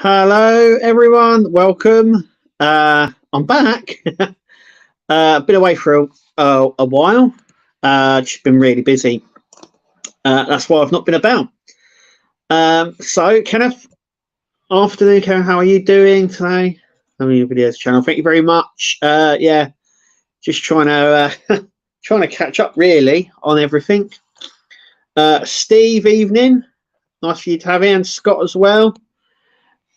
Hello, everyone. Welcome. I'm back. Been away for a while. Just been really busy. That's why I've not been about. So, Kenneth, afternoon, Kenneth, how are you doing today? I'm on your videos channel. Thank you very much. Yeah, just trying to trying to catch up really on everything. Steve, evening. Nice for you to have in, and Scott as well.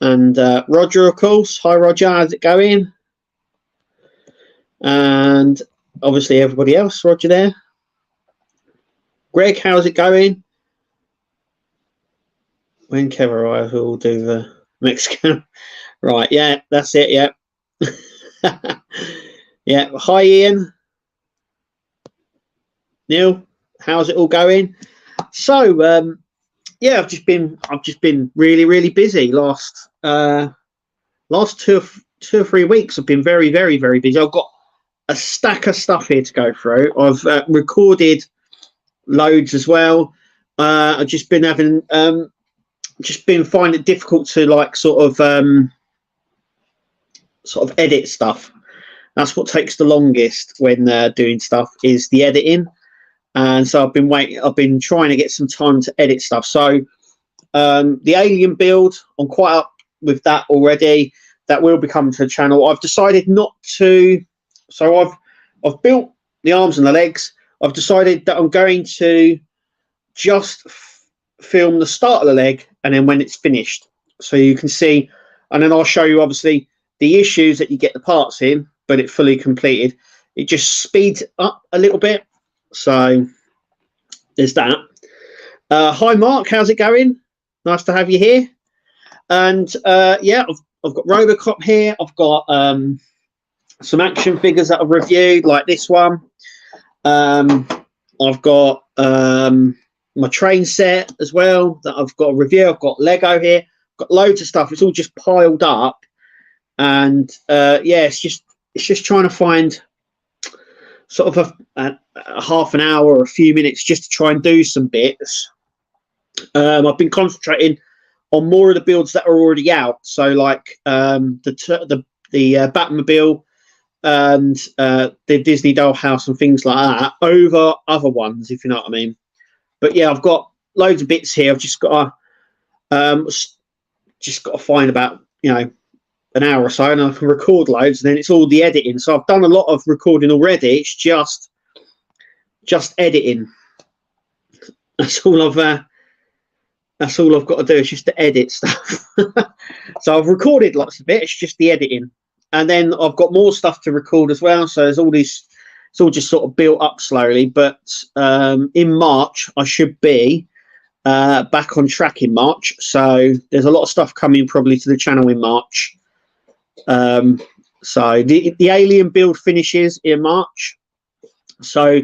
And Roger, of course. Hi, Roger. How's it going? And obviously everybody else. Roger there. Greg, how's it going? When Kev arrives, we'll do the Mexican. Right, yeah, that's it, yeah. Yeah, hi, Ian. Neil, how's it all going? So, yeah, I've just been really busy last 2 or 3 weeks. I've been very busy. I've got a stack of stuff here to go through. I've recorded loads as well. I've just been having finding it difficult to like sort of edit stuff. That's what takes the longest when doing stuff, is the editing. And so I've been trying to get some time to edit stuff. So the alien build, I'm quite up with that already. That will be coming to the channel. I've decided not to. So I've built the arms and the legs. I've decided that I'm going to just film the start of the leg and then when it's finished, so you can see. And then I'll show you obviously the issues that you get the parts in, but it fully completed. It just speeds up a little bit. So there's that. Hi Mark, how's it going? Nice to have you here. And yeah, I've got Robocop here. I've got some action figures that I've reviewed, like this one. I've got my train set as well that I've got a review. I've got Lego here. I've got loads of stuff. It's all just piled up, and yeah, it's just trying to find sort of a half an hour or a few minutes just to try and do some bits. I've been concentrating on more of the builds that are already out. So like the Batmobile and the Disney Dollhouse and things like that over other ones, if you know what I mean. But yeah, I've got loads of bits here. I've just got to find about an hour or so, and I can record loads. And then it's all the editing. So I've done a lot of recording already. It's just editing. That's all I've got to do. It's just to edit stuff. So I've recorded lots of it. It's just the editing. And then I've got more stuff to record as well. So there's all these, it's all just sort of built up slowly. But in March, I should be back on track in March. So there's a lot of stuff coming probably to the channel in March. So the alien build finishes in March. So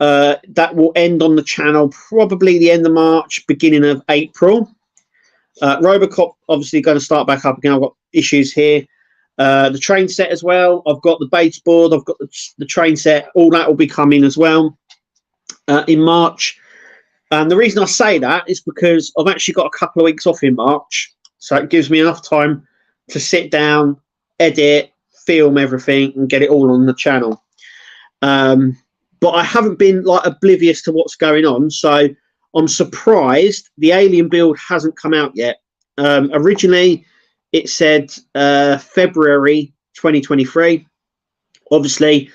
that will end on the channel probably the end of March, beginning of April. Robocop obviously going to start back up again. I've got issues here. The train set as well. I've got the base board. I've got the train set. All that will be coming as well in March. And the reason I say that is because I've actually got a couple of weeks off in March. So it gives me enough time to sit down, edit, film everything and get it all on the channel. But I haven't been like oblivious to what's going on. So I'm surprised the alien build hasn't come out yet. Originally, it said February 2023. Obviously,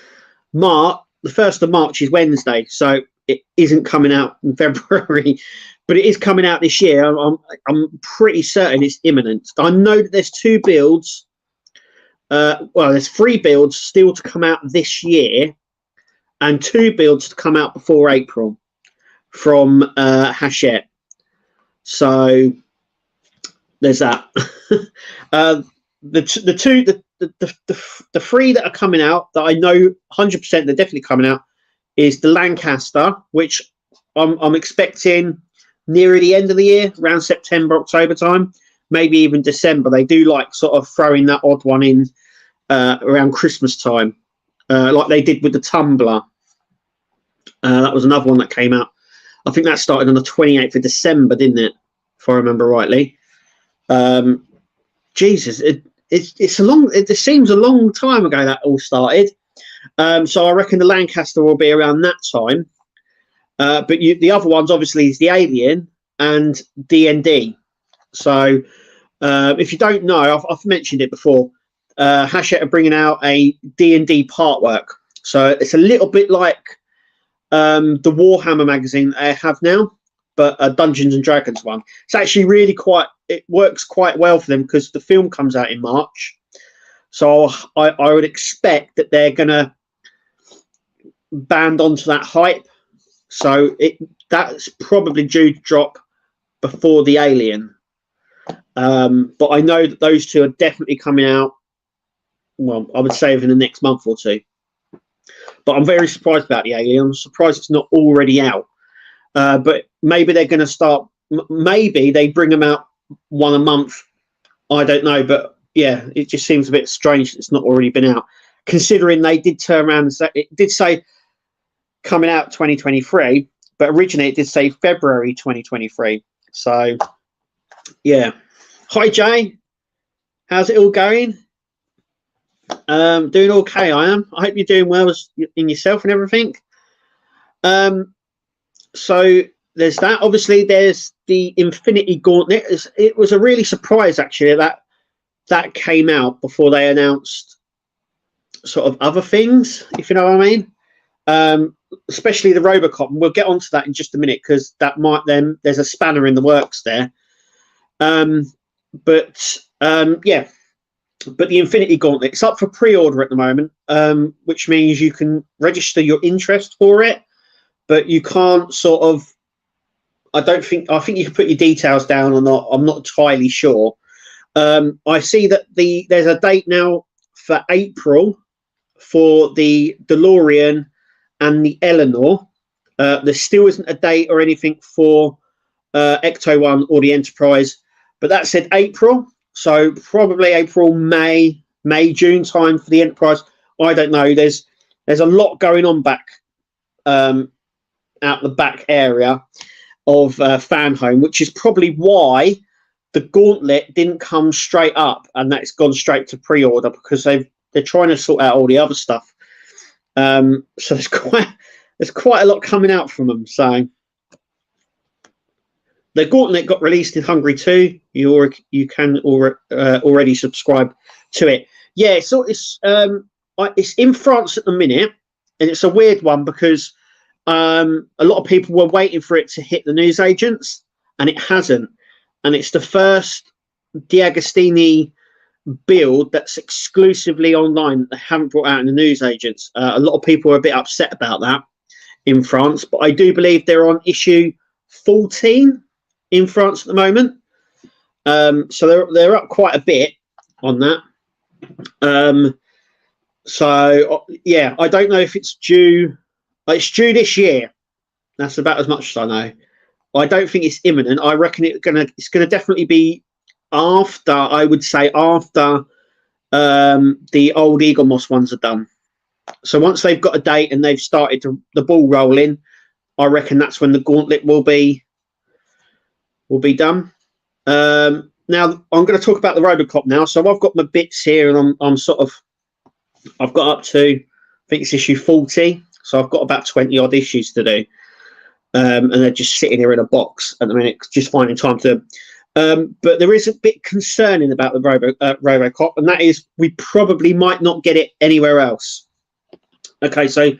the 1st of March is Wednesday, so it isn't coming out in February, but it is coming out this year. I'm pretty certain it's imminent. I know that there's 2 builds. Well, there's 3 builds still to come out this year, and 2 builds to come out before April from Hachette. So there's that. The 3 that are coming out that I know 100% they're definitely coming out is the Lancaster, which I'm expecting near the end of the year, around September, October time, maybe even December. They do like sort of throwing that odd one in around Christmas time, like they did with the Tumbler. That was another one that came out. I think that started on the 28th of December, didn't it? If I remember rightly. Jesus, it's a long. It seems a long time ago that all started. So I reckon the Lancaster will be around that time. But the other ones obviously is the Alien and D&D. So if you don't know, I've mentioned it before. Hachette are bringing out a D&D part work. So it's a little bit like the Warhammer magazine they have now, but a Dungeons and Dragons one. It's actually really it works quite well for them because the film comes out in March. So I would expect that they're going to band onto that hype. So that's probably due to drop before the Alien. But I know that those two are definitely coming out. Well, I would say within the next month or two. But I'm very surprised about the Alien. I'm surprised it's not already out. But maybe they're going to start. Maybe they bring them out one a month. I don't know. But yeah, it just seems a bit strange that it's not already been out. Considering they did turn around and say, it did say coming out 2023, but originally it did say February 2023. So yeah. Hi Jay, how's it all going? Doing okay, I am. I hope you're doing well in yourself and everything. So there's that. Obviously, there's the Infinity Gauntlet. It was a really surprise, actually, that came out before they announced sort of other things, if you know what I mean. Especially the Robocop. And we'll get onto that in just a minute because there's a spanner in the works there. Yeah. But the Infinity Gauntlet, it's up for pre-order at the moment, which means you can register your interest for it, but you can't sort of. I think you can put your details down or not. I'm not entirely sure. I see that there's a date now for April for the DeLorean and the Eleanor. There still isn't a date or anything for Ecto One or the Enterprise, but that said April. So probably April, May, June time for the Enterprise. I don't know. There's a lot going on back out the back area of Fan Home, which is probably why the Gauntlet didn't come straight up and that's gone straight to pre-order because they're trying to sort out all the other stuff. So there's quite a lot coming out from them. So the Gauntlet got released in Hungary too. You can already subscribe to it. Yeah, so it's in France at the minute, and it's a weird one because a lot of people were waiting for it to hit the newsagents, and it hasn't. And it's the first DeAgostini build that's exclusively online that they haven't brought out in the newsagents. A lot of people are a bit upset about that in France, but I do believe they're on issue 14 in France at the moment. So they're up quite a bit on that. So yeah, I don't know if it's due. It's due this year. That's about as much as I know. I don't think it's imminent. I reckon it's gonna definitely be after. I would say after the old Eaglemoss ones are done. So once they've got a date and they've started the ball rolling, I reckon that's when the Gauntlet will be done. Now I'm going to talk about the Robocop now. So I've got my bits here, and I've got up to, I think it's issue 40. So I've got about 20 odd issues to do, and they're just sitting here in a box at the minute, just finding time to. But there is a bit concerning about the Robocop, and that is we probably might not get it anywhere else. Okay, so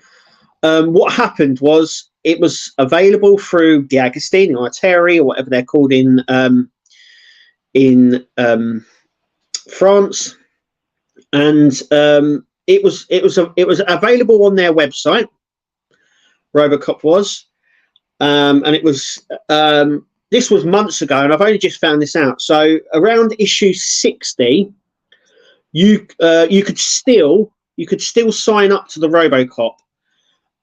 what happened was it was available through DeAgostini or Atari or whatever they're called in France, and it was available on their website. Robocop was, and it was this was months ago, and I've only just found this out. So around issue 60, you could still sign up to the Robocop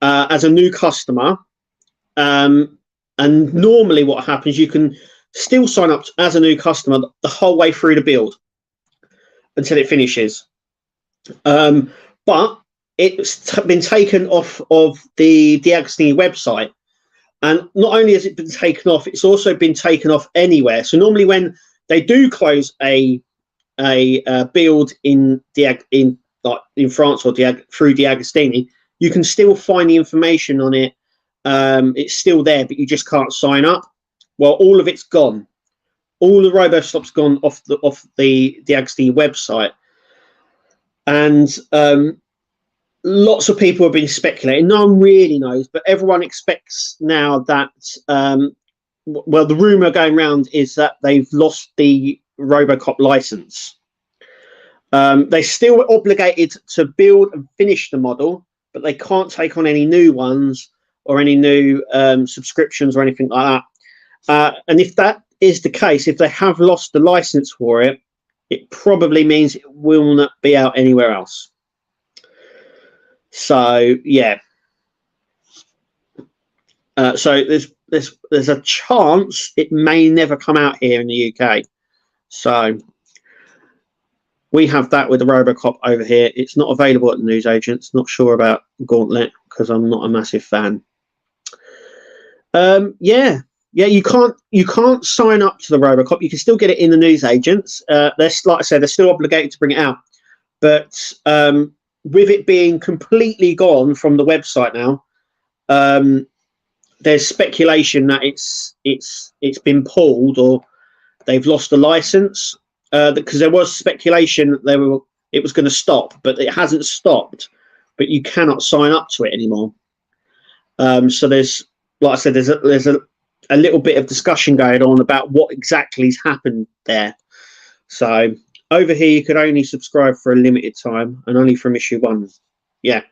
as a new customer. And normally what happens, you can still sign up as a new customer the whole way through the build until it finishes. But it's been taken off of the DeAgostini website. And not only has it been taken off, it's also been taken off anywhere. So normally when they do close a a build in France or through D'Agostini, you can still find the information on it. It's still there, but you just can't sign up. Well, all of it's gone. All the RoboStop's gone off the D'Agostini website, and lots of people have been speculating. No one really knows, but everyone expects now that. Well, the rumor going around is that they've lost the RoboCop license. They're still obligated to build and finish the model, but they can't take on any new ones or any new subscriptions or anything like that. And if that is the case, if they have lost the license for it, it probably means it will not be out anywhere else. So yeah. So there's a chance it may never come out here in the UK. So we have that with the RoboCop over here. It's not available at the newsagents. Not sure about Gauntlet because I'm not a massive fan. Yeah, you can't sign up to the RoboCop. You can still get it in the newsagents. They're, like I said, they're still obligated to bring it out. But with it being completely gone from the website now, there's speculation that it's been pulled or they've lost the license, because there was speculation that it was going to stop, but it hasn't stopped. But you cannot sign up to it anymore. So there's, like I said, there's a little bit of discussion going on about what exactly has happened there. So over here you could only subscribe for a limited time and only from issue 1. Yeah.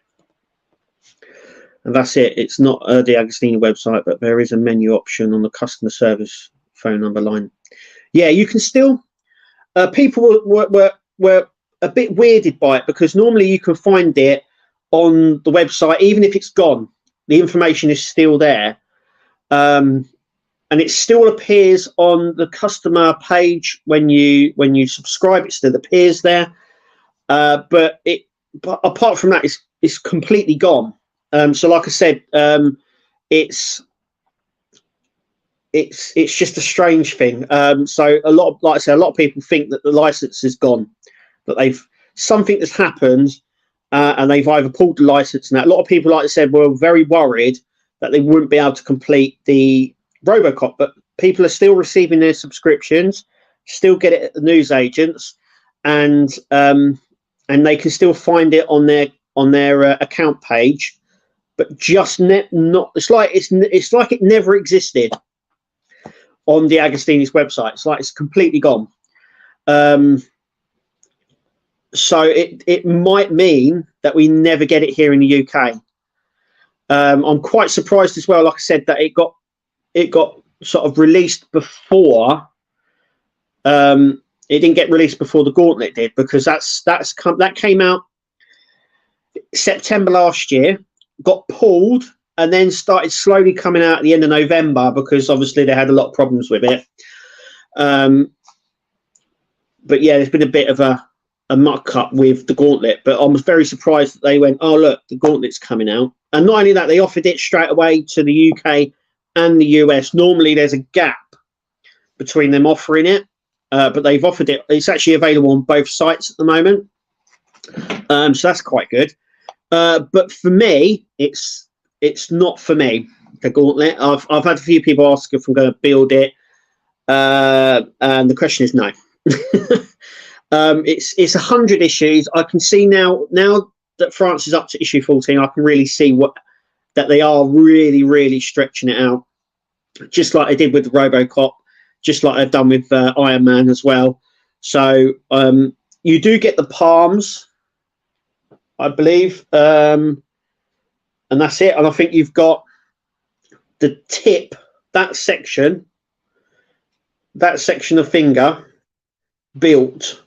And that's it. It's not the D'Agostini website, but there is a menu option on the customer service phone number line. Yeah, you can still. People were a bit weirded by it because normally you can find it on the website, even if it's gone. The information is still there, and it still appears on the customer page when you subscribe. It still appears there, but apart from that, it's completely gone. So like I said, it's just a strange thing. So a lot of people think that the license is gone, that something has happened, and they've either pulled the license. And a lot of people, like I said, were very worried that they wouldn't be able to complete the RoboCop, but people are still receiving their subscriptions, still get it at the newsagents, and they can still find it on their account page. But just not. It's like it never existed on D'Agostini's website. It's like it's completely gone. So it might mean that we never get it here in the UK. I'm quite surprised as well. Like I said, that it got sort of released before. It didn't get released before the Gauntlet did, because that came out September last year. Got pulled and then started slowly coming out at the end of November because obviously they had a lot of problems with it. But yeah, there's been a bit of a muck up with the Gauntlet, but I was very surprised that they went, oh look, the Gauntlet's coming out. And not only that, they offered it straight away to the UK and the US. Normally there's a gap between them offering it, but they've offered it. It's actually available on both sites at the moment. So that's quite good. But for me, it's not for me, the Gauntlet. I've had a few people ask if I'm going to build it, and the question is no. It's 100 issues. I can see now that France is up to issue 14. I can really see that they are really stretching it out, just like they did with the RoboCop, just like they've done with Iron Man as well. So you do get the palms, I believe, and that's it. And I think you've got the tip, that section of finger built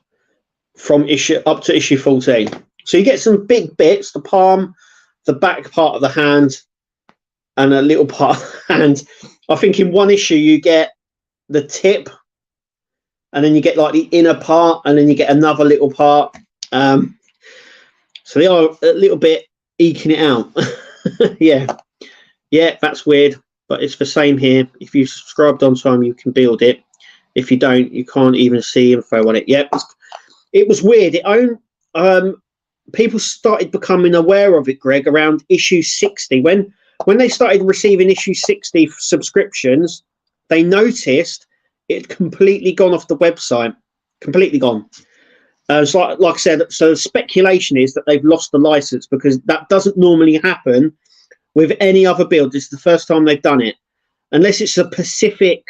from issue up to issue 14. So you get some big bits: the palm, the back part of the hand, and a little part of the hand. I think in one issue you get the tip, and then you get like the inner part, and then you get another little part. So they are a little bit eking it out. Yeah, that's weird, but it's the same here. If you subscribed on time, you can build it. If you don't, you can't even see info on it. Yep, it was weird. People started becoming aware of it, Greg, around issue 60. When they started receiving issue 60 subscriptions, they noticed it had completely gone off the website, completely gone. So like I said, so the speculation is that they've lost the license, because that doesn't normally happen with any other build. It's the first time they've done it, unless it's a specific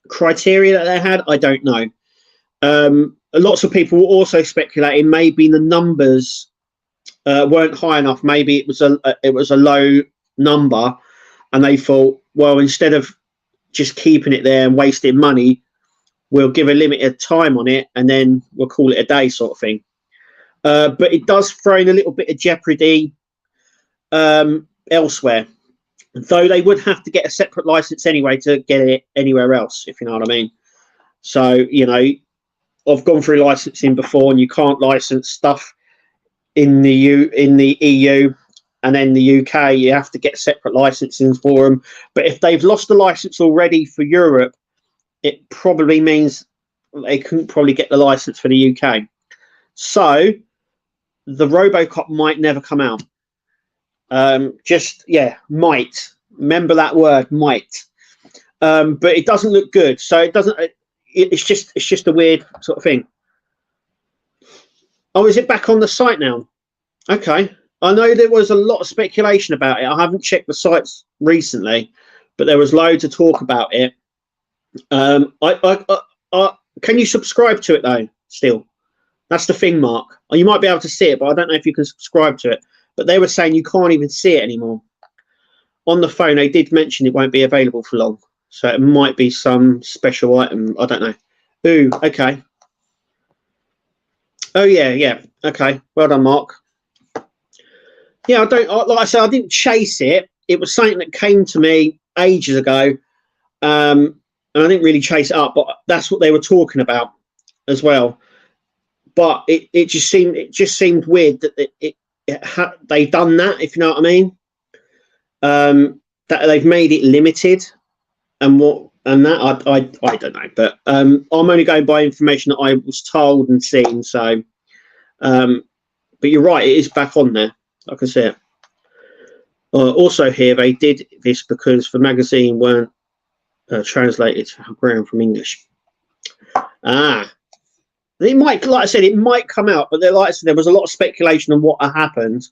criteria that they had. I don't know. Lots of people were also speculating maybe the numbers weren't high enough. Maybe it was a low number, and they thought, well, instead of just keeping it there and wasting money, we'll give a limited time on it and then we'll call it a day, sort of thing. But it does throw in a little bit of jeopardy elsewhere, though they would have to get a separate license anyway to get it anywhere else, if you know what I mean. So, you know, I've gone through licensing before, and you can't license stuff in the EU, and then the UK, you have to get separate licensing for them. But if they've lost the license already for Europe, it probably means they couldn't probably get the license for the UK. So the Robocop might never come out. Might. Remember that word, might. But it doesn't look good. So it doesn't. It's just a weird sort of thing. Oh, is it back on the site now? Okay. I know there was a lot of speculation about it. I haven't checked the sites recently, but there was loads of talk about it. Can you subscribe to it though? Still, that's the thing, Mark. You might be able to see it, but I don't know if you can subscribe to it. But they were saying you can't even see it anymore on the phone. They did mention it won't be available for long, so it might be some special item. I don't know. Ooh, okay. Oh yeah. Okay, well done, Mark. Yeah, like I said, I didn't chase it. It was something that came to me ages ago. And I didn't really chase it up, but that's what they were talking about as well. But it just seemed weird that they've done that, if you know what I mean. That they've made it limited, and I don't know. But I'm only going by information that I was told and seen. So, but you're right, it is back on there. I can see it. Also, here they did this because the magazine weren't translated to Hungarian from English. It might, like I said, it might come out, but like I said, there was a lot of speculation on what happened,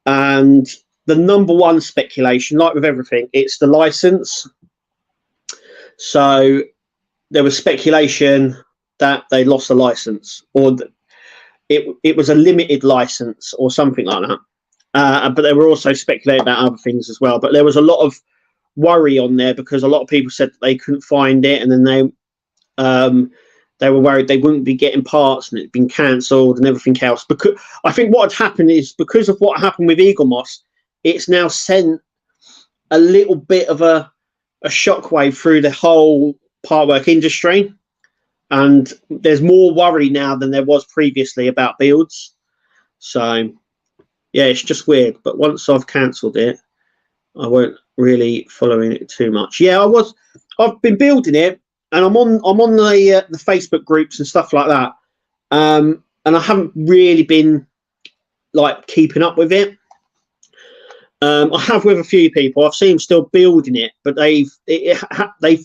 and the number one speculation, like with everything, it's the license. So there was speculation that they lost the license, or that it was a limited license or something like that. But they were also speculating about other things as well. But there was a lot of worry on there because a lot of people said that they couldn't find it, and then they were worried they wouldn't be getting parts, and it'd been cancelled and everything else. Because I think what had happened is, because of what happened with Eaglemoss, it's now sent a little bit of a shockwave through the whole part work industry, and there's more worry now than there was previously about builds. So yeah, it's just weird. But once I've cancelled it, I won't really following it too much. Yeah, I've been building it, and I'm on the Facebook groups and stuff like that. And I haven't really been like keeping up with it. I have with a few people. I've seen them still building it, but they've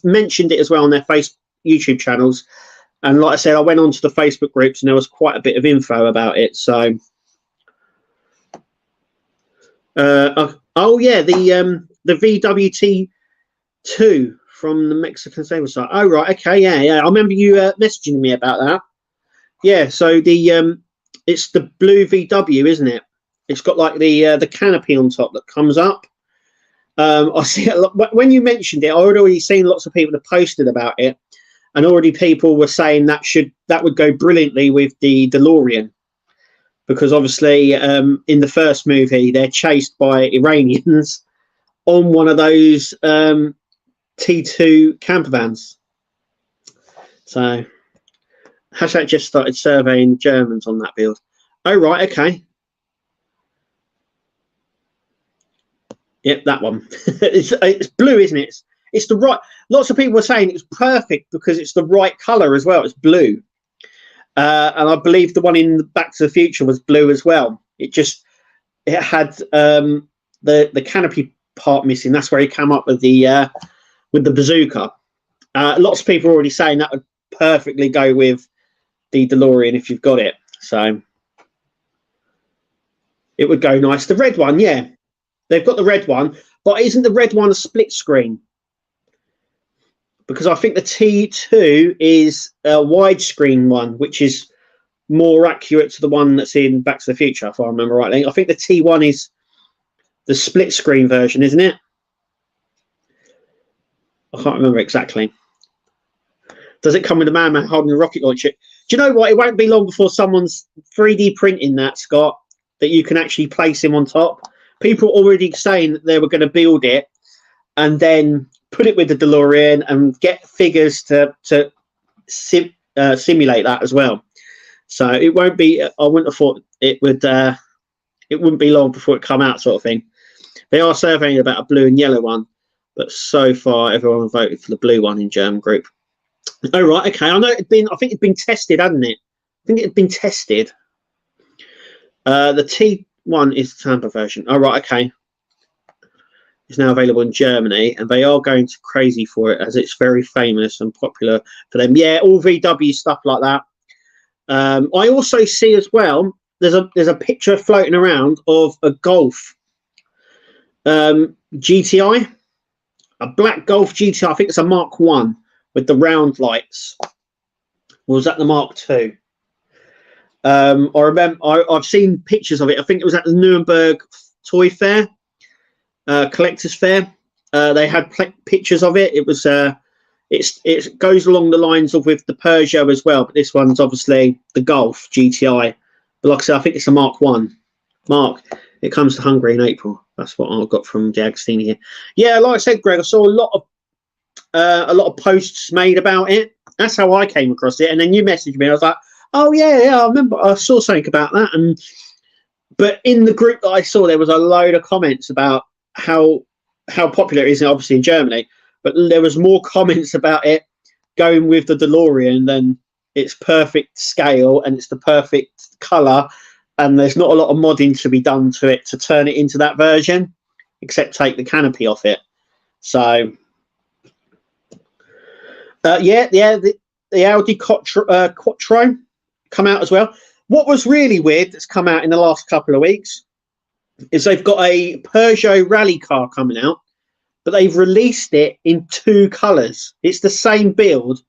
mentioned it as well on their YouTube channels. And like I said, I went onto the Facebook groups, and there was quite a bit of info about it. So, oh yeah, the VWT2 from the Mexican Saber site. Oh right, okay, yeah. I remember you messaging me about that. Yeah, so it's the blue VW, isn't it? It's got like the canopy on top that comes up. I see it when you mentioned it. I had already seen lots of people that posted about it, and already people were saying that would go brilliantly with the DeLorean, because obviously in the first movie they're chased by Iranians on one of those T2 camper vans. So Hashtag just started surveying Germans on that build. Oh right, okay. Yep, that one. It's blue, isn't it? It's the right. Lots of people were saying it's perfect because it's the right color as well. It's blue, And I believe the one in Back to the Future was blue as well. It had the canopy part missing. That's where he came up with the bazooka. Lots of people are already saying that would perfectly go with the DeLorean if you've got it. So it would go nice. The red one, yeah, they've got the red one, but isn't the red one a split screen? Because I think the T2 is a widescreen one, which is more accurate to the one that's in Back to the Future, if I remember rightly. I think the T1 is the split screen version, isn't it? I can't remember exactly. Does it come with a man holding a rocket launcher? Do you know what? It won't be long before someone's 3D printing that, Scott, that you can actually place him on top. People already saying that they were going to build it and then put it with the DeLorean and get figures to simulate that as well. So it won't be. I wouldn't have thought it would. It wouldn't be long before it come out, sort of thing. They are surveying about a blue and yellow one, but so far everyone voted for the blue one in German group. Oh right, okay. I know it'd been. I think it'd been tested, hadn't it? I think it had been tested. The T1 is the Tampa version. Oh right, okay. It's now available in Germany, and they are going crazy for it as it's very famous and popular for them. Yeah, all VW stuff like that. I also see as well. There's a picture floating around of a Golf GTI, a black Golf GTI. I think it's a Mark 1 with the round lights. Or was that the Mark 2? I remember I've seen pictures of it. I think it was at the Nuremberg Toy Fair. Collectors Fair. They had pictures of it. It was it goes along the lines of with the Peugeot as well, but this one's obviously the Golf GTI. But like I said, I think it's a Mark 1. Mark, it comes to Hungary in April. That's what I got from D'Agostini here. Yeah, like I said, Greg, I saw a lot of posts made about it. That's how I came across it. And then you messaged me. I was like, oh yeah, I remember. I saw something about that. But in the group that I saw, there was a load of comments about how popular it is, obviously in Germany, but there was more comments about it going with the DeLorean than its perfect scale and it's the perfect color, and there's not a lot of modding to be done to it to turn it into that version, except take the canopy off it. So the Audi Quattro come out as well. What was really weird that's come out in the last couple of weeks is they've got a Peugeot rally car coming out, but they've released it in 2 colours. It's the same build,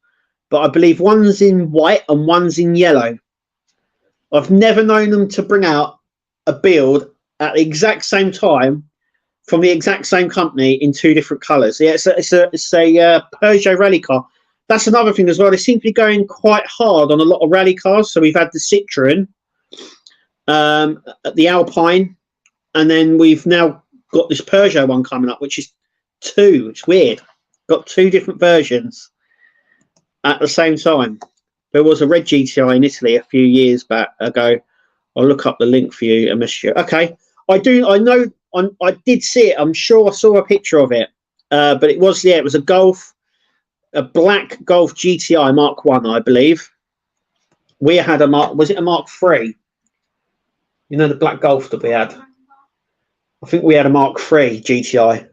but I believe one's in white and one's in yellow. I've never known them to bring out a build at the exact same time from the exact same company in 2 different colours. Yeah, it's a Peugeot rally car. That's another thing as well. They seem to be going quite hard on a lot of rally cars. So we've had the Citroen, the Alpine, and then we've now got this Peugeot one coming up, which is 2. It's weird. Got 2 different versions at the same time. There was a red GTI in Italy a few years back ago. I'll look up the link for you, Monsieur. Okay, I know. I did see it. I'm sure I saw a picture of it. But it was it was a Golf, a black Golf GTI Mark 1, I believe. We had a Mark. Was it a Mark 3? You know the black Golf that we had. I think we had a Mark 3 GTI.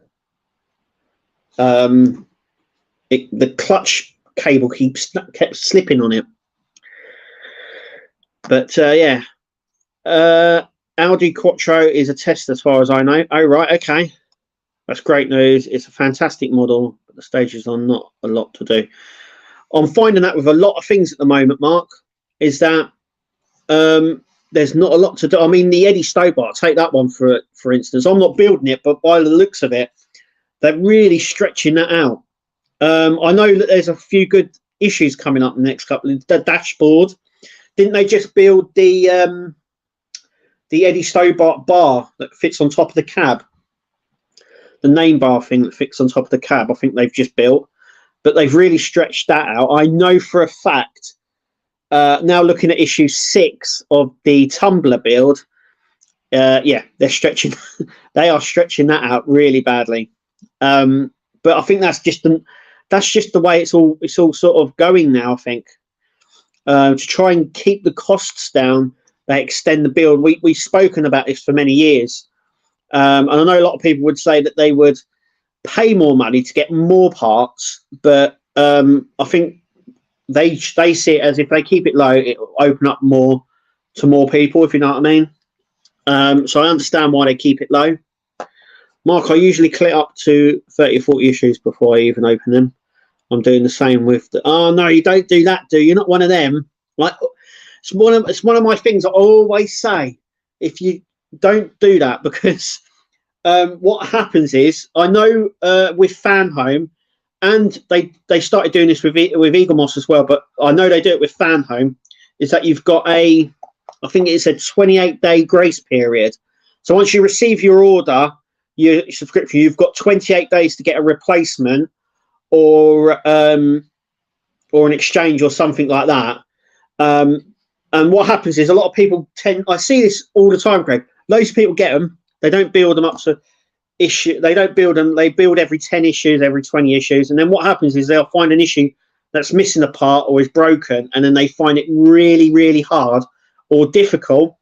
The clutch cable kept slipping on it. But yeah, Audi Quattro is a test as far as I know. Oh right, okay, that's great news. It's a fantastic model, but the stages are not a lot to do. I'm finding that with a lot of things at the moment, Mark, is that there's not a lot to do. I mean, the Eddie Stobart, take that one for instance. I'm not building it, but by the looks of it, they're really stretching that out. I know that there's a few good issues coming up in the next couple of the dashboard. Didn't they just build the Eddie Stobart bar that fits on top of the cab? The name bar thing that fits on top of the cab, I think they've just built. But they've really stretched that out. I know for a fact, now looking at issue 6 of the Tumbler build, yeah, they're stretching. They are stretching that out really badly. But I think that's just the way it's all sort of going now. I think to try and keep the costs down. They extend the build. We've spoken about this for many years, and I know a lot of people would say that they would pay more money to get more parts, but I think they see it as if they keep it low, it will open up more to more people, if you know what I mean. So I understand why they keep it low. Mark, I usually click up to 30 or 40 issues before I even open them. I'm doing the same with the... Oh, no, you don't do that, do you? You're not one of them. Like, it's one of my things I always say. If you don't do that, because what happens is, I know with FanHome, and they started doing this with Eaglemoss as well, but I know they do it with FanHome, is that you've got I think it's a 28-day grace period. So once you receive your order, your subscription, you've got 28 days to get a replacement or an exchange or something like that. And what happens is a lot of people I see this all the time, Greg. Loads of people get them. They don't build them up to issue. They don't build them. They build every 10 issues, every 20 issues. And then what happens is they'll find an issue that's missing a part or is broken. And then they find it really, really hard or difficult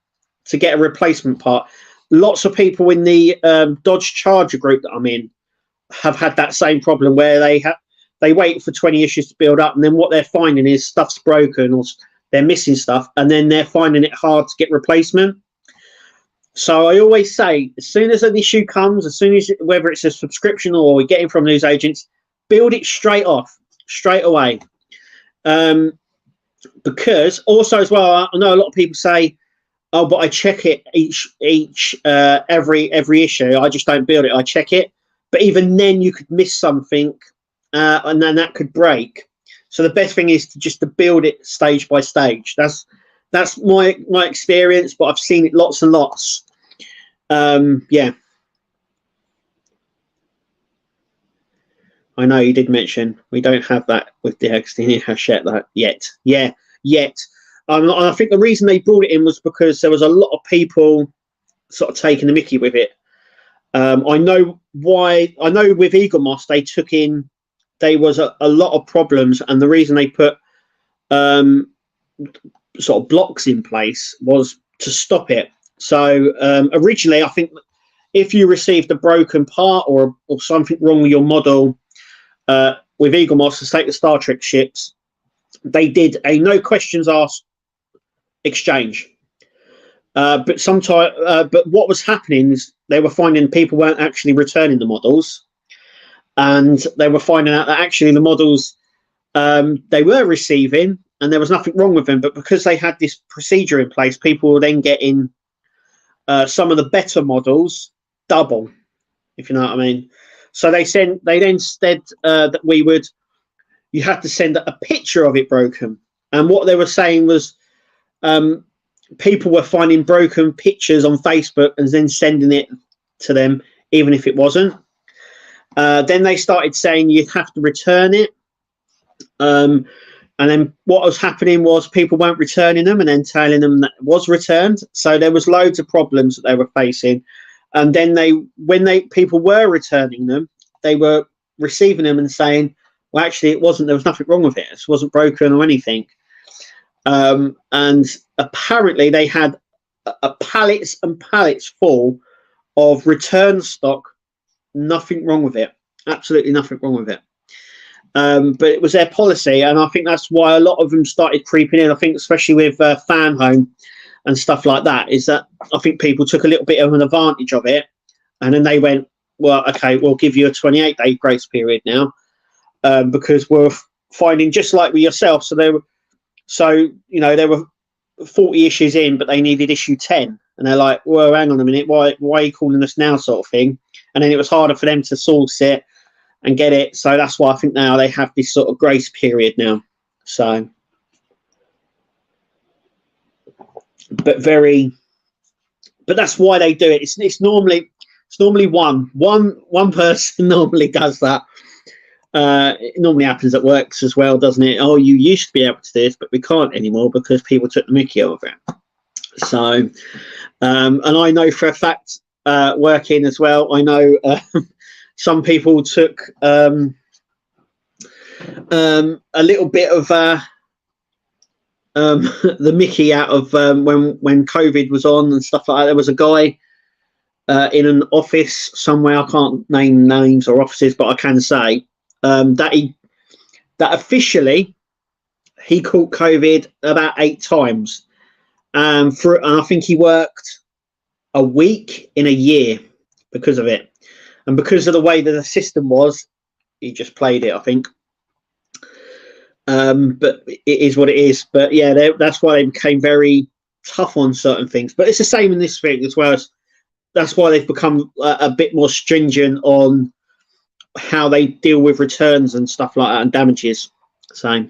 to get a replacement part. Lots of people in the Dodge Charger group that I'm in have had that same problem where they wait for 20 issues to build up. And then what they're finding is stuff's broken or they're missing stuff. And then they're finding it hard to get replacement. So I always say, as soon as an issue comes, whether it's a subscription or we're getting from news agents, build it straight away. Because also as well, I know a lot of people say, oh, but I check it every issue. I just don't build it. I check it. But even then you could miss something and then that could break. So the best thing is to build it stage by stage. That's my experience, but I've seen it lots and lots. Yeah. I know you did mention we don't have that with the DXD Hachette that yet. Yeah, yet. I think the reason they brought it in was because there was a lot of people sort of taking the mickey with it. I know why. I know with Eaglemoss they took in. There was a lot of problems, and the reason they put sort of blocks in place was to stop it. So originally, I think if you received a broken part or something wrong with your model with Eaglemoss, to take the Star Trek ships, they did a no questions asked exchange. But what was happening is they were finding people weren't actually returning the models, and they were finding out that actually the models they were receiving and there was nothing wrong with them, but because they had this procedure in place, people were then getting some of the better models double, if you know what I mean. So they then said that you had to send a picture of it broken, and what they were saying was people were finding broken pictures on Facebook and then sending it to them even if it wasn't. Then they started saying you'd have to return it. And then what was happening was people weren't returning them and then telling them that it was returned. So there was loads of problems that they were facing. And then when people were returning them, they were receiving them and saying, well, actually, it wasn't. There was nothing wrong with it. It wasn't broken or anything. And apparently they had pallets and pallets full of return stock. Nothing wrong with it. Absolutely nothing wrong with it. But it was their policy, and I think that's why a lot of them started creeping in. I think especially with FanHome and stuff like that, is that I think people took a little bit of an advantage of it, and then they went, well, okay, we'll give you a 28-day grace period now, because we're finding just like with yourself. So there were 40 issues in, but they needed issue 10, and they're like, well, hang on a minute, why are you calling us now, sort of thing? And then it was harder for them to source it and get it. So that's why I think now they have this sort of grace period now. So, but that's why they do it. It's normally one person normally does that. It normally happens at works as well, doesn't it? Oh, you used to be able to do this, but we can't anymore because people took the mickey over it. So, and I know for a fact, working as well, I know some people took a little bit of the Mickey out of when COVID was on and stuff like that. There was a guy in an office somewhere. I can't name names or offices, but I can say that officially he caught COVID about 8 times, and I think he worked a week in a year because of it, and because of the way that the system was, he just played it, I think. But it is what it is. But yeah, that's why they became very tough on certain things. But it's the same in this thing as well. That's why they've become a bit more stringent on how they deal with returns and stuff like that and damages. So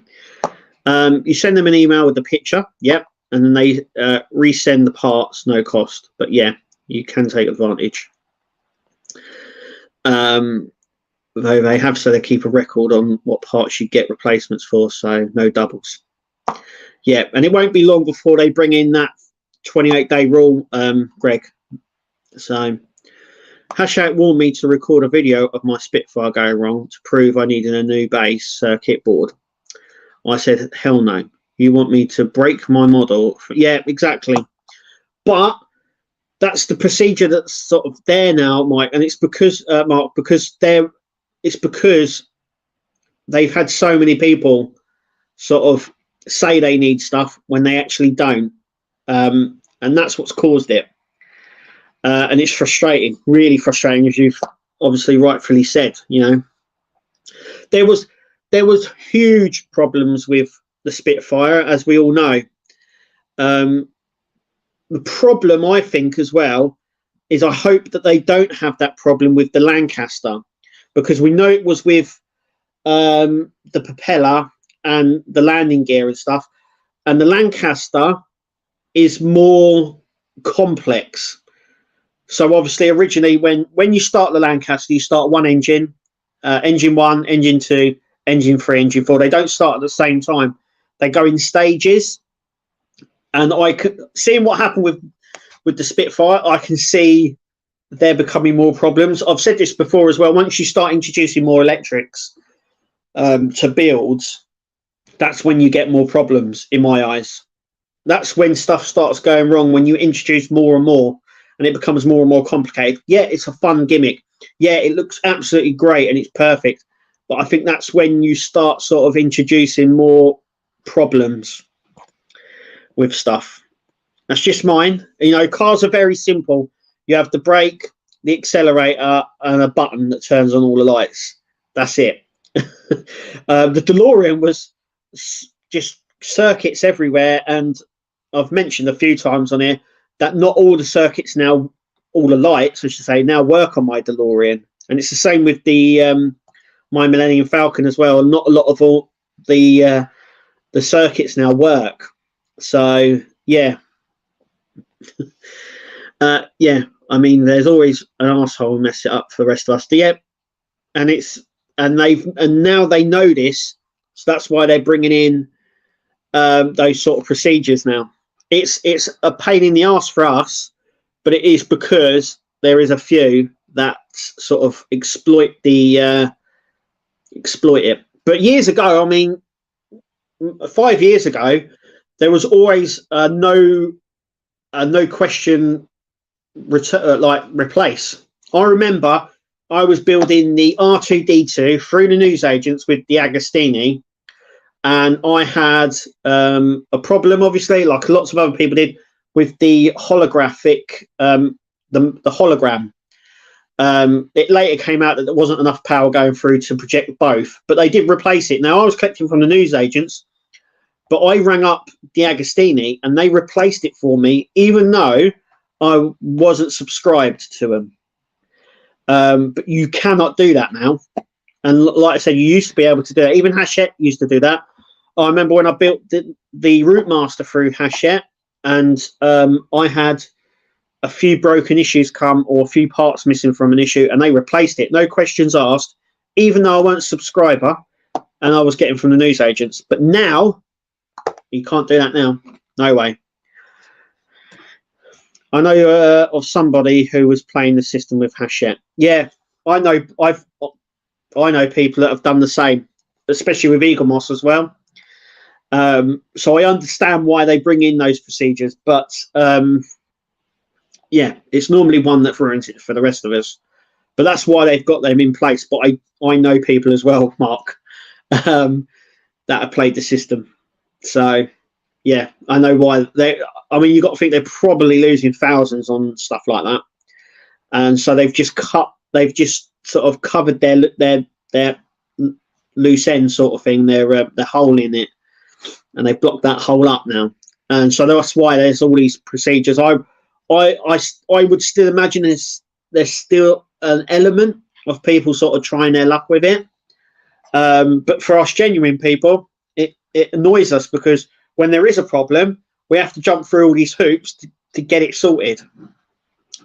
you send them an email with the picture, yep, and then they resend the parts, no cost. But yeah, you can take advantage. Though they have said they keep a record on what parts you get replacements for, so no doubles. Yeah, and it won't be long before they bring in that 28-day rule, Greg. So Hachette warned me to record a video of my Spitfire going wrong to prove I needed a new base circuit board. I said, hell no. You want me to break my model? Yeah, exactly. But that's the procedure that's sort of there now, Mike, and it's because Mark, because it's because they've had so many people sort of say they need stuff when they actually don't, and that's what's caused it. And it's frustrating, really frustrating, as you've obviously rightfully said. You know, there was huge problems with the Spitfire, as we all know. The problem, I think, as well, is I hope that they don't have that problem with the Lancaster, because we know it was with the propeller and the landing gear and stuff, and the Lancaster is more complex. So obviously, originally, when you start the Lancaster, you start one engine, engine 1, engine 2, engine 3, engine 4. They don't start at the same time. They go in stages. And seeing what happened with the Spitfire, I can see there becoming more problems. I've said this before as well. Once you start introducing more electrics to builds, that's when you get more problems, in my eyes. That's when stuff starts going wrong, when you introduce more and more, and it becomes more and more complicated. Yeah, it's a fun gimmick. Yeah, it looks absolutely great and it's perfect. But I think that's when you start sort of introducing more problems with stuff. That's just mine. You know, cars are very simple. You have the brake, the accelerator, and a button that turns on all the lights. That's it. The DeLorean was just circuits everywhere, and I've mentioned a few times on here that not all the circuits now, all the lights, I should say, now work on my DeLorean. And it's the same with the my Millennium Falcon as well. Not a lot of all the circuits now work. So yeah. Yeah, I mean, there's always an arsehole mess it up for the rest of us. Yeah, and now they know this, so that's why they're bringing in those sort of procedures now. It's a pain in the arse for us, but it is because there is a few that sort of exploit it. But years ago, I mean, 5 years ago, there was always no question replace. I remember I was building the R2D2 through the newsagents with the Agostini, and I had a problem, obviously, like lots of other people did, with the holographic, the hologram. It later came out that there wasn't enough power going through to project both, but they did replace it. Now, I was collecting from the newsagents, but I rang up the Agostini and they replaced it for me, even though I wasn't subscribed to them. But you cannot do that now. And like I said, you used to be able to do it. Even Hachette used to do that. I remember when I built the Routemaster through Hachette, and I had a few broken issues come, or a few parts missing from an issue, and they replaced it. No questions asked, even though I weren't a subscriber and I was getting from the newsagents. But now, you can't do that now. No way. I know of somebody who was playing the system with Hachette. Yeah, I know. I know people that have done the same, especially with Eaglemoss as well. So I understand why they bring in those procedures, but yeah, it's normally one that ruins it for the rest of us. But that's why they've got them in place. But I know people as well, Mark, that have played the system. So yeah, I know why they. I mean, you've got to think they're probably losing thousands on stuff like that, and so they've just sort of covered their loose end sort of thing, their hole in it, and they've blocked that hole up now. And so that's why there's all these procedures. I would still imagine there's still an element of people sort of trying their luck with it. But for us genuine people, it annoys us because when there is a problem, we have to jump through all these hoops to get it sorted.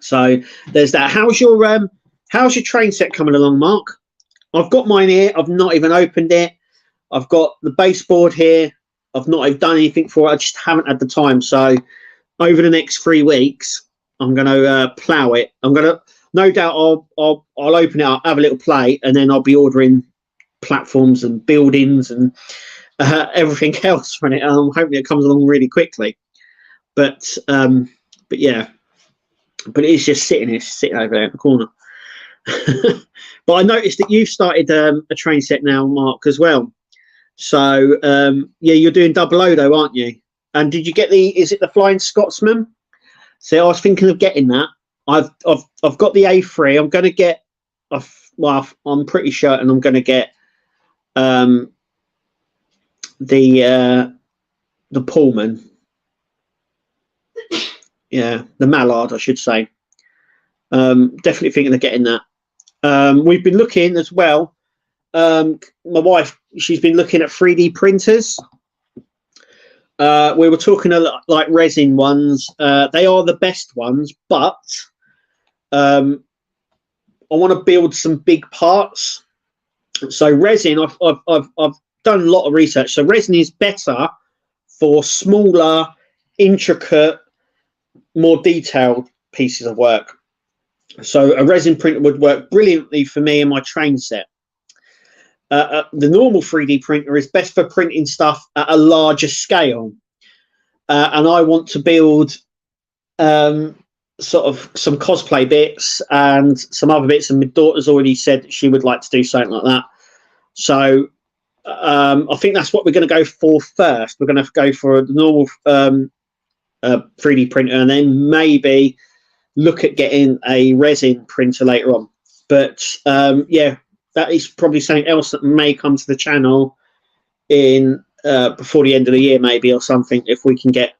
So there's that. How's your train set coming along, Mark? I've got mine here. I've not even opened it. I've got the baseboard here. I've not even done anything for it. I just haven't had the time. So over the next 3 weeks, I'm going to plough it. I'm going to, no doubt, I'll open it up, have a little play, and then I'll be ordering platforms and buildings and everything else from it. I'm hoping it comes along really quickly. But yeah, but it is just sitting over there in the corner. But I noticed that you've started a train set now, Mark, as well. So yeah, you're doing double O though, aren't you? And did you get is it the Flying Scotsman? So I was thinking of getting that. I've got the A3. I'm going to get. Well, I'm pretty certain I'm going to get the Pullman. Yeah, the Mallard, I should say. Definitely thinking of getting that. We've been looking as well. My wife, she's been looking at 3D printers. We were talking a lot like resin ones. They are the best ones, but I want to build some big parts. So resin, I've done a lot of research. So resin is better for smaller, intricate, more detailed pieces of work. So a resin printer would work brilliantly for me and my train set. The normal 3D printer is best for printing stuff at a larger scale. And I want to build sort of some cosplay bits and some other bits. And my daughter's already said that she would like to do something like that. So I think that's what we're going to go for first. We're going to go for the normal 3D printer and then maybe look at getting a resin printer later on. But yeah, that is probably something else that may come to the channel in before the end of the year, maybe, or something. If we can get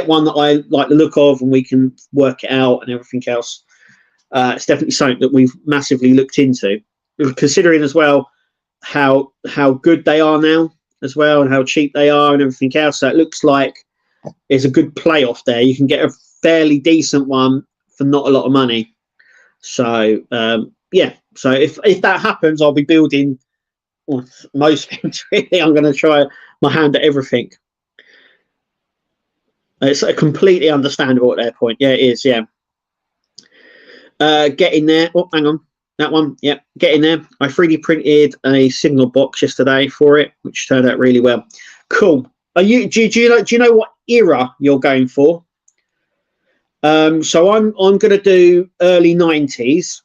one that I like the look of and we can work it out and everything else, it's definitely something that we've massively looked into. Considering as well how good they are now as well and how cheap they are and everything else, so it looks like there's a good playoff there. You can get a fairly decent one for not a lot of money. So yeah, so if that happens, I'll be building most things really. I'm going to try my hand at everything. It's completely understandable at their point. Yeah, it is. Yeah. Getting there. Oh, hang on. That one. Yeah, getting there. I 3D printed a signal box yesterday for it, which turned out really well. Cool. Do you know what era you're going for? So I'm going to do early 90s,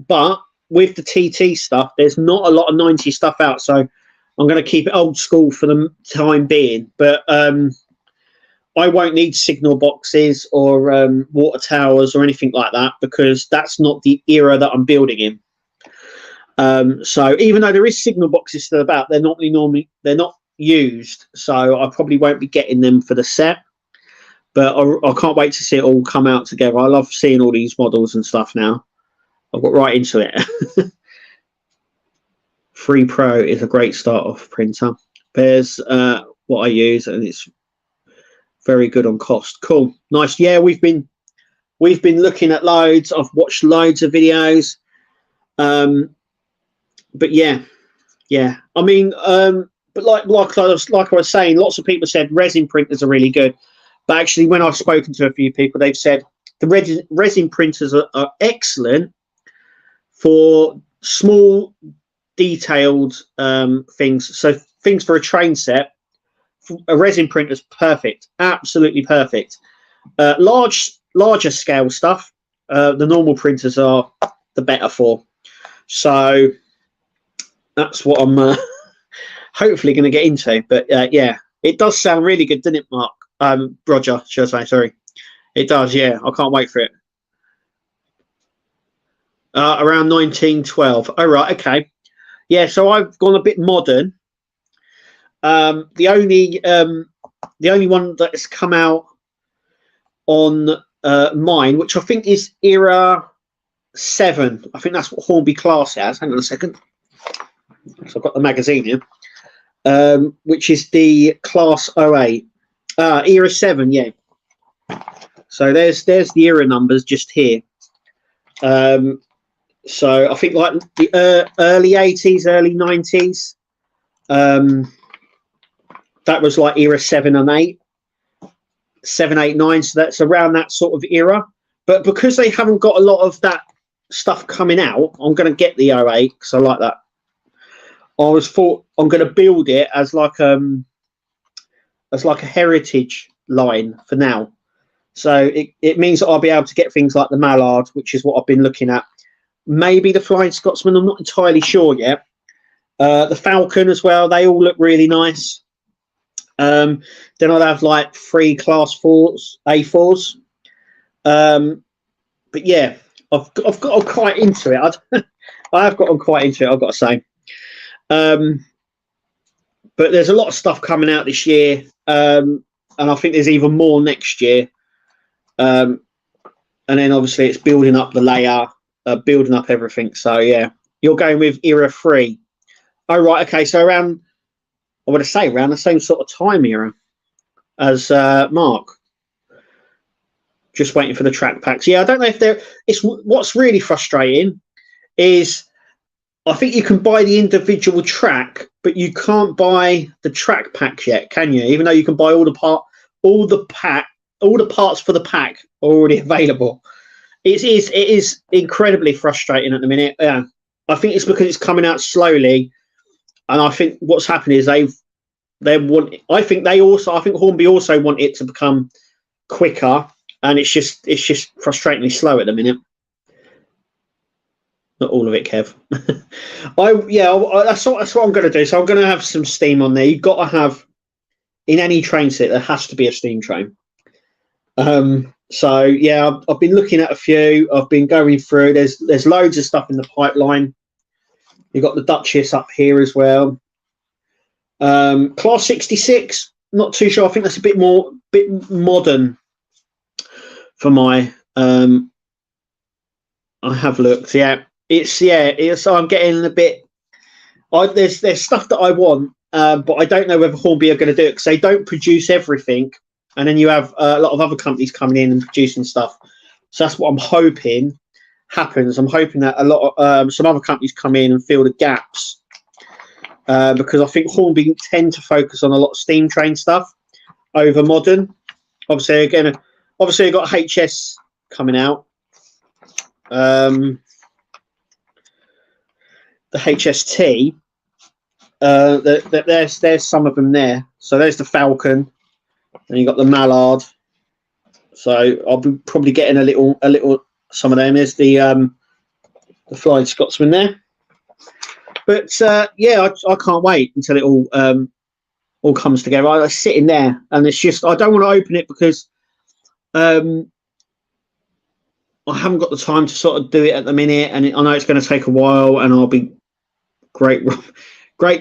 but with the TT stuff, there's not a lot of 90s stuff out, so I'm going to keep it old school for the time being. But I won't need signal boxes or water towers or anything like that because that's not the era that I'm building in. So even though there is signal boxes still about, they're not used, so I probably won't be getting them for the set. But I can't wait to see it all come out together. I love seeing all these models and stuff now. I've got right into it. 3 Pro is a great start-off printer. There's what I use, and it's very good on cost. Cool, nice. Yeah, we've been looking at loads. I've watched loads of videos. But yeah. I mean, but like I was saying, lots of people said resin printers are really good. But actually, when I've spoken to a few people, they've said the resin printers are excellent for small, detailed things. So things for a train set, a resin printer's perfect, absolutely perfect. Larger scale stuff, the normal printers are the better for. So that's what I'm hopefully going to get into. But yeah, it does sound really good, doesn't it, Mark? Roger, should I say? Sorry, it does. Yeah, I can't wait for it. Around 1912. Oh right, okay. Yeah, so I've gone a bit modern. The only one that's come out on mine, which I think is Era 7. I think that's what Hornby Class has. Hang on a second. So I've got the magazine here, which is the Class 08. Era 7, yeah. So there's the era numbers just here. So I think like the early 80s, early 90s. That was like era 7 and 8, 7, 8, 9. So that's around that sort of era. But because they haven't got a lot of that stuff coming out, I'm going to get the 08 because I like that. I thought I'm going to build it as like a heritage line for now. So it means that I'll be able to get things like the Mallard, which is what I've been looking at. Maybe the Flying Scotsman, I'm not entirely sure yet. The Falcon as well, they all look really nice. Then I'll have like 3 Class 4s, A4s. But yeah, I've got quite into it. I have gotten quite into it, I've got to say. But there's a lot of stuff coming out this year, and I think there's even more next year. And then obviously it's building up the layer, building up everything. So yeah, you're going with era 3. Oh right, okay. So around, I want to say around the same sort of time era as Mark. Just waiting for the track packs. Yeah, I don't know if they're. It's what's really frustrating is I think you can buy the individual track, but you can't buy the track packs yet, can you? Even though you can buy all the parts for the pack are already available. It is incredibly frustrating at the minute. Yeah, I think it's because it's coming out slowly, and I think what's happened is I think Hornby also want it to become quicker, and it's just frustratingly slow at the minute. Not all of it, Kev. That's what I'm going to do. So I'm going to have some steam on there. You've got to have, in any train set, there has to be a steam train. So yeah, I've been looking at a few. I've been going through. There's loads of stuff in the pipeline. You've got the Duchess up here as well. Class 66. Not too sure. I think that's a bit modern for my. I have looked. Yeah. So I'm getting a bit. There's stuff that I want, but I don't know whether Hornby are going to do it because they don't produce everything, and then you have a lot of other companies coming in and producing stuff. So that's what I'm hoping happens. I'm hoping that a lot of some other companies come in and fill the gaps, because I think Hornby tend to focus on a lot of steam train stuff over modern. Obviously, I've got HS coming out. The HST, there's some of them there. So there's the Falcon, and you got the Mallard. So I'll be probably getting a little some of them. There's the Flying Scotsman there. But yeah, I can't wait until it all comes together. I was sitting there, and it's just I don't want to open it because I haven't got the time to sort of do it at the minute, and I know it's going to take a while, and I'll be great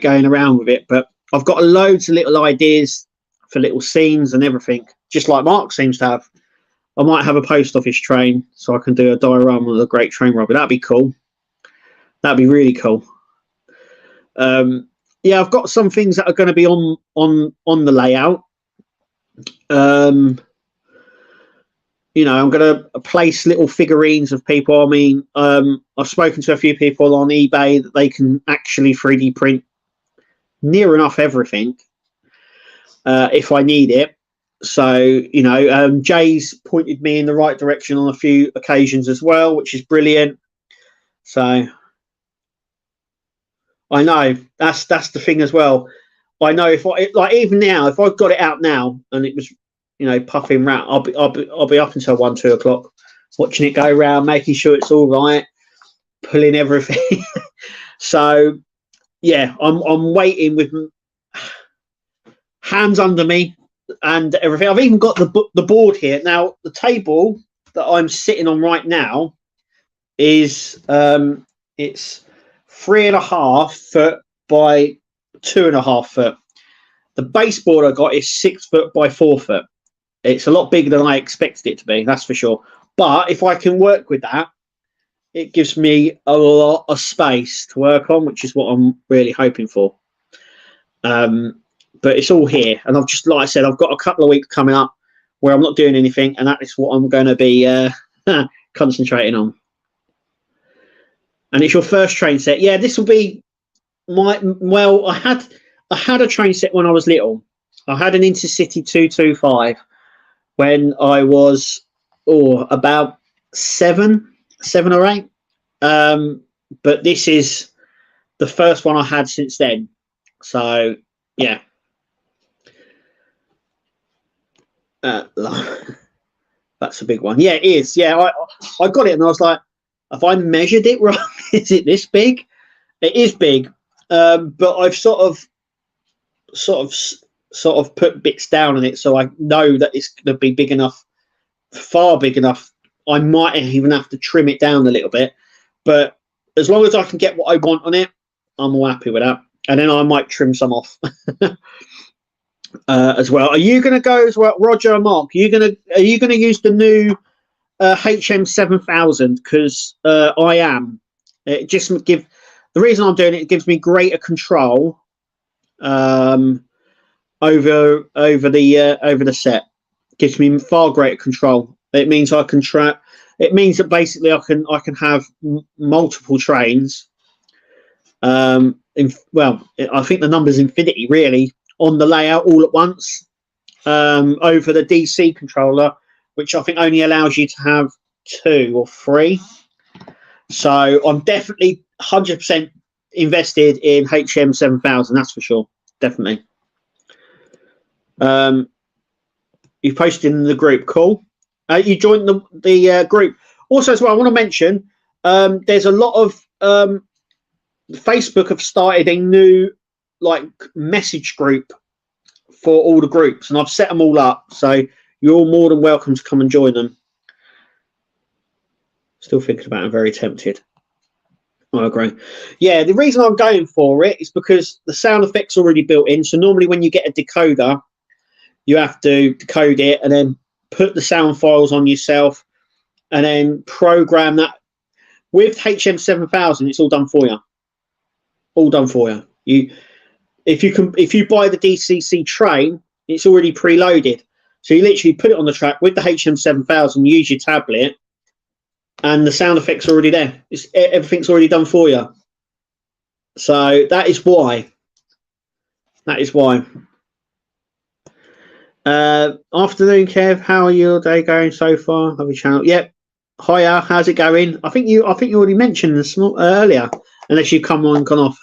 going around with it. But I've got loads of little ideas for little scenes and everything, just like Mark seems to have. I might have a post office train, so I can do a diorama with a great train robber. That'd be cool. That'd be really cool. Yeah, I've got some things that are going to be on the layout. You know, I'm going to place little figurines of people. I mean, I've spoken to a few people on eBay that they can actually 3D print near enough everything if I need it. So, you know, Jay's pointed me in the right direction on a few occasions as well, which is brilliant. So I know that's the thing as well. I know if I like even now, if I've got it out now and it was, puffing round, I'll be up until 1, 2 o'clock watching it go round, making sure it's all right, pulling everything. So yeah, I'm waiting with hands under me and everything. I've even got the board here now. The table that I'm sitting on right now is it's 3.5 foot by 2.5 foot. The baseboard I got is 6 foot by 4 foot. It's a lot bigger than I expected it to be, that's for sure. But if I can work with that, it gives me a lot of space to work on, which is what I'm really hoping for. But it's all here, and I've just, like I said, I've got a couple of weeks coming up where I'm not doing anything, and that is what I'm going to be concentrating on. And it's your first train set. Yeah, this will be well, I had a train set when I was little. I had an Intercity 225 when I was about 7 or 8. But this is the first one I had since then. So yeah. That's a big one. Yeah, it is. Yeah, I got it and I was like, have I measured it wrong? Is it this big? It is big. But I've sort of put bits down on it, so I know that it's going to be big enough, far big enough. I might even have to trim it down a little bit, but as long as I can get what I want on it, I'm all happy with that. And then I might trim some off as well. Are you going to go as well, Roger and Mark? Are you going to use the new HM7000? Because I am. It just the reason I'm doing it gives me greater control over the set. Gives me far greater control. It means I can track. It means that basically I can have multiple trains. I think the number's infinity really on the layout all at once over the DC controller, which I think only allows you to have 2 or 3. So I'm definitely 100% invested in HM7000. That's for sure. Definitely. You posted in the group. Cool. You joined the group. Also, as well, I want to mention there's a lot of Facebook have started a new message group for all the groups, and I've set them all up. So you're all more than welcome to come and join them. Still thinking about it. I'm very tempted. I agree. Yeah, the reason I'm going for it is because the sound effects are already built in. So normally when you get a decoder, you have to decode it and then put the sound files on yourself and then program that. With HM7000, it's all done for you. All done for you. If you buy the DCC train, it's already preloaded. So you literally put it on the track with the HM7000, use your tablet, and the sound effects are already there. Everything's already done for you. So that is why. That is why. Afternoon, Kev. How are your day going so far? Have you channel? Yep. Hiya. How's it going? I think you already mentioned this earlier, unless you've come on and gone off.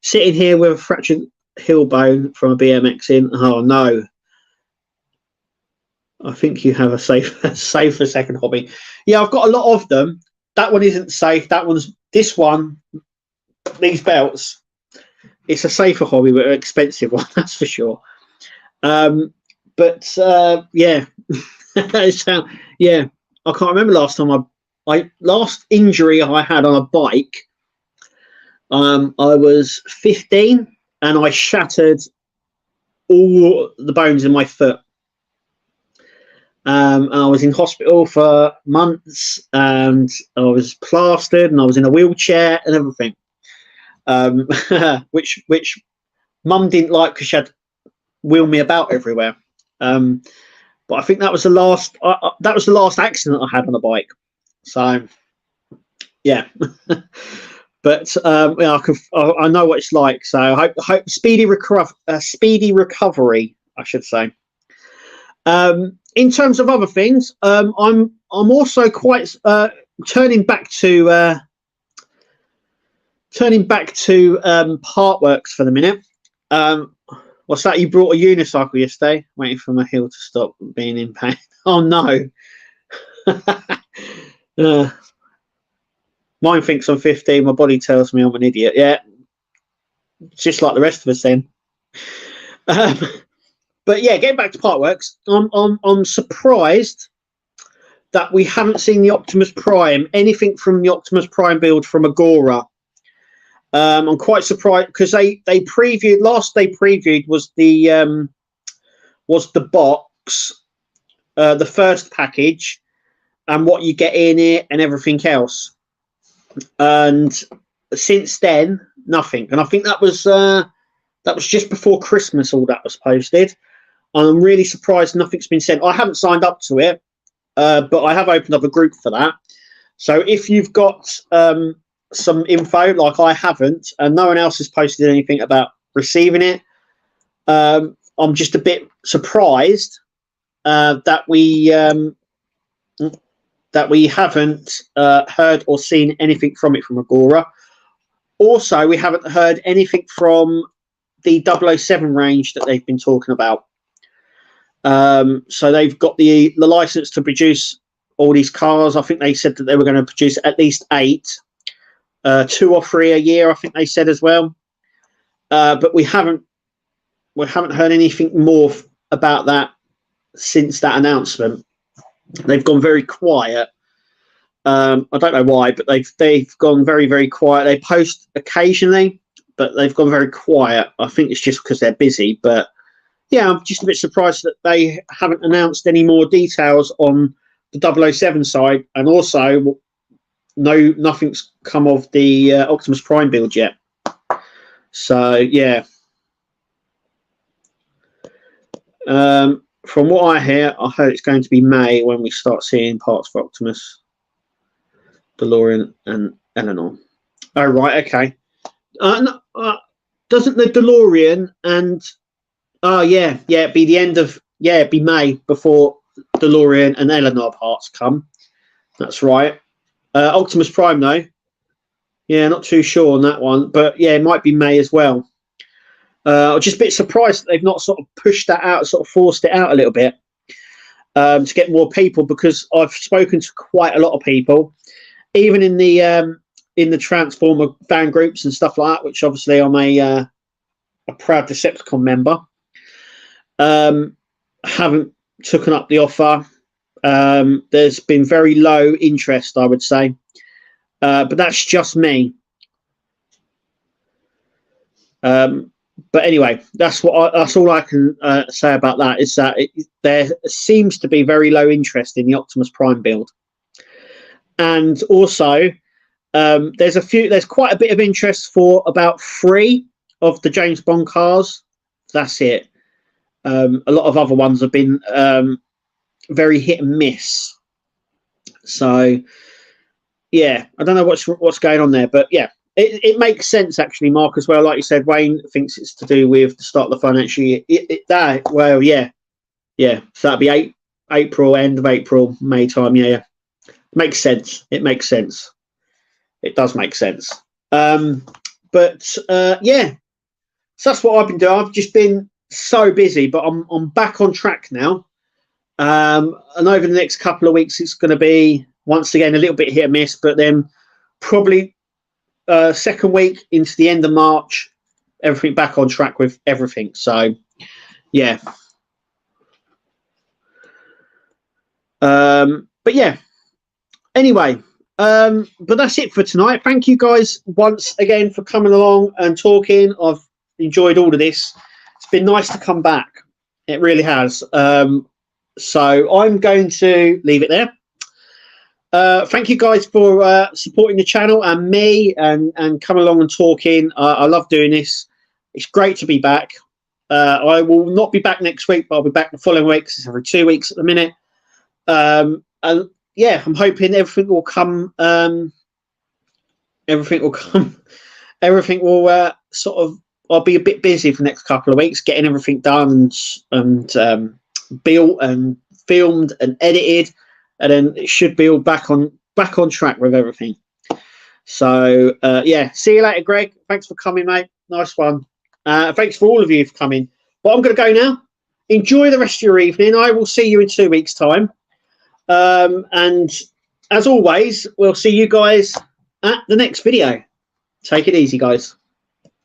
Sitting here with a fractured heel bone from a BMX in. Oh no. I think you have a safer second hobby. Yeah, I've got a lot of them. That one isn't safe. This one, these belts, it's a safer hobby, but an expensive one, that's for sure. But yeah, yeah, I can't remember last time last injury I had on a bike. I was 15 and I shattered all the bones in my foot. And I was in hospital for months, and I was plastered, and I was in a wheelchair and everything. Which Mum didn't like because she had to wheel me about everywhere. But I think that was the last. That was the last accident I had on a bike. So, yeah. But yeah, I know what it's like. So I hope speedy recovery, I should say. In terms of other things, I'm also quite turning back to Partworks for the minute. What's that? You brought a unicycle yesterday? Waiting for my heel to stop being in pain. Oh no. Mine thinks I'm 15. My body tells me I'm an idiot. Yeah. Just like the rest of us then. But yeah, getting back to Partworks, I'm surprised that we haven't seen the Optimus Prime, anything from the Optimus Prime build from Agora. I'm quite surprised because they previewed, last they previewed was the box, the first package, and what you get in it and everything else. And since then, nothing. And I think that was just before Christmas. All that was posted. And I'm really surprised nothing's been sent. I haven't signed up to it, but I have opened up a group for that. So if you've got some info, like I haven't, and no one else has posted anything about receiving it, I'm just a bit surprised that we haven't heard or seen anything from it from Agora. Also, we haven't heard anything from the 007 range that they've been talking about. So they've got the license to produce all these cars. I think they said that they were going to produce at least 8, 2 or 3 a year, I think they said as well. But we haven't heard anything more about that since that announcement. They've gone very quiet. I don't know why, but they've gone very, very quiet. They post occasionally, but they've gone very quiet. I think it's just because they're busy. But yeah, I'm just a bit surprised that they haven't announced any more details on the 007 side, and also nothing's come of the Optimus Prime build yet. So yeah. From what I hear, I heard it's going to be May when we start seeing parts for Optimus, DeLorean, and Eleanor. Oh, right, okay. Doesn't the DeLorean and it'd be the end of it'd be May before DeLorean and Eleanor parts come. That's right. Optimus Prime though, yeah, not too sure on that one, but yeah, it might be May as well. I'm just a bit surprised that they've not sort of pushed that out, sort of forced it out a little bit to get more people, because I've spoken to quite a lot of people, even in the Transformer fan groups and stuff like that, which obviously I'm a proud Decepticon member. Haven't taken up the offer. There's been very low interest, I would say, but that's just me. But anyway, that's all I can say about that. Is that there seems to be very low interest in the Optimus Prime build, and also there's quite a bit of interest for about 3 of the James Bond cars. That's it. A lot of other ones have been very hit and miss. So yeah, I don't know what's going on there, but yeah. It makes sense actually, Mark, as well. Like you said, Wayne thinks it's to do with the start of the financial year. So that'd be April, end of April, May time. Yeah. Makes sense. It makes sense. It does make sense. But so that's what I've been doing. I've just been so busy, but I'm back on track now. And over the next couple of weeks, it's going to be once again a little bit hit and miss, but then probably. Second week into the end of March, everything back on track with everything. So, yeah. But yeah. Anyway, but that's it for tonight. Thank you guys once again for coming along and talking. I've enjoyed all of this. It's been nice to come back. It really has. So I'm going to leave it there. Thank you guys for supporting the channel and me and coming along and talking. I love doing this. It's great to be back. I will not be back next week, but I'll be back the following week. It's every 2 weeks at the minute. And yeah, I'm hoping everything will come. Everything will sort of. I'll be a bit busy for the next couple of weeks, getting everything done and built and filmed and edited. And then it should be all back on track with everything. So yeah, see you later, Greg. Thanks for coming, mate. Nice one. Thanks for all of you for coming. But I'm going to go now. Enjoy the rest of your evening. I will see you in 2 weeks' time. And as always, we'll see you guys at the next video. Take it easy, guys.